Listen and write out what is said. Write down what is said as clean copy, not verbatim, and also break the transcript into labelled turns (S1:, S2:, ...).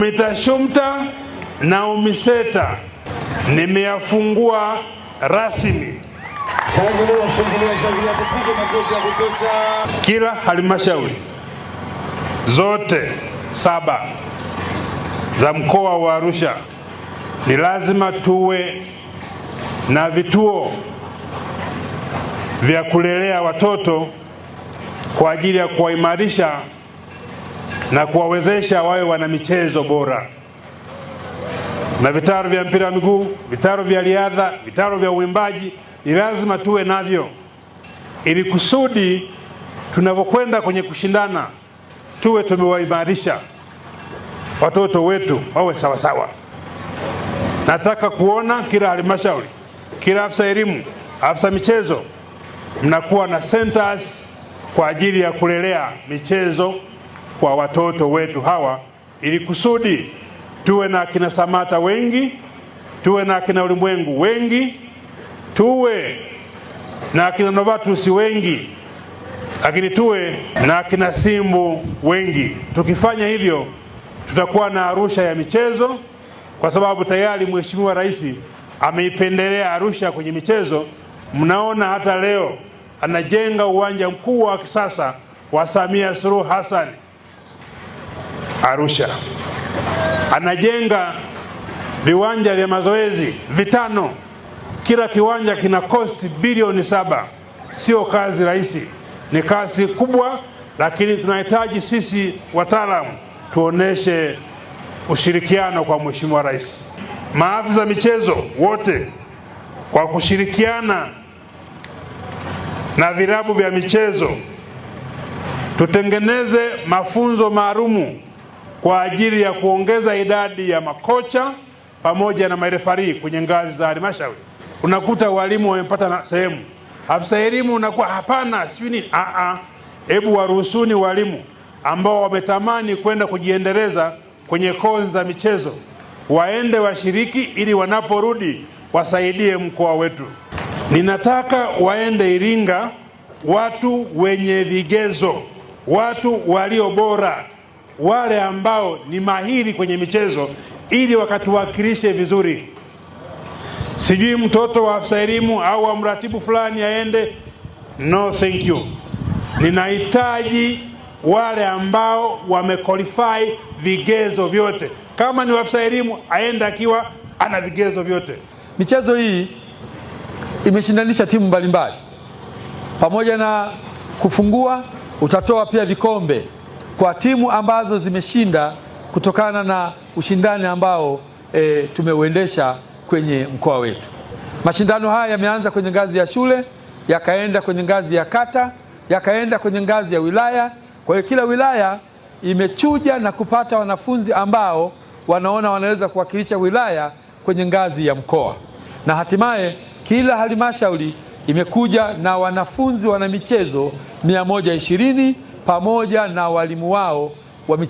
S1: UMITASHUMTA na UMISETA nimeyafungua rasmi. Kila halmashauri zote 7 za mkoa wa Arusha ni lazima tuwe na vituo vya kulelea watoto kwa ajili ya kuwaimarisha na kuwawezesha wawe wana michezo bora, na vitaro vya mpira wa miguu, vitaro vya riadha, vitaro vya uimbaji ni lazima tuwe navyo, ili kusudi tunapokwenda kwenye kushindana tuwe tumewaimarisha watoto wetu wawe sawa sawa. Nataka kuona kila halmashauri, kila afisa elimu, afisa michezo, mnakuwa na centers kwa ajili ya kulelea michezo kwa watoto wetu hawa, ili kusudi tuwe na akina Samata wengi, tuwe na akina Ulimwengu wengi, tuwe na akina Novatus wengi, lakini tuwe na akina Simbu wengi. Tukifanya hivyo tutakuwa na Arusha ya michezo, kwa sababu tayari Mheshimiwa Rais ameipendelea Arusha kwenye michezo. Mnaona hata leo anajenga uwanja mkuu wa kisasa wa Samia Suluhu Hassan Arusha. Anajenga viwanja vya mazoezi 5. Kila kiwanja kina cost bilioni 7. Sio kazi rahisi, ni kazi kubwa, lakini tunahitaji sisi wataalamu tuoneshe ushirikiano kwa Mheshimiwa Rais. Maafisa michezo wote kwa kushirikiana na vilabu vya michezo tutengeneze mafunzo maalumu kwa ajili ya kuongeza idadi ya makocha pamoja na marefari kwenye ngazi za halmashauri. Unakuta walimu wamepata na sehemu, afisa elimu unakuwa hapana sio nini. Hebu waruhusuni walimu ambao wametamani kwenda kujiendeleza kwenye kozi za michezo waende washiriki, ili wanaporudi wasaidie mkoa wetu. Ninataka waende Iringa watu wenye vigezo, watu walio bora, wale ambao ni mahiri kwenye michezo, ili wakatuwakilishe vizuri. Sijui mtoto wa afisa elimu au wa mratibu fulani aende, no thank you. Ninahitaji wale ambao wamequalify vigezo vyote. Kama ni afisa elimu aende akiwa ana vigezo vyote.
S2: Michezo hii imeshindanisha timu mbalimbali. Pamoja na kufungua, utatoa pia vikombe kwa timu ambazo zimeshinda kutokana na ushindani ambao tumeuendesha kwenye mkoa wetu. Mashindano haya yameanza kwenye ngazi ya shule, yakaenda kwenye ngazi ya kata, yakaenda kwenye ngazi ya wilaya. Kwa hiyo kila wilaya imechuja na kupata wanafunzi ambao wanaona wanaweza kuwakilisha wilaya kwenye ngazi ya mkoa, na hatimaye kila halmashauri imekuja na wanafunzi wana michezo 120 pamoja na walimu wao wa michezo.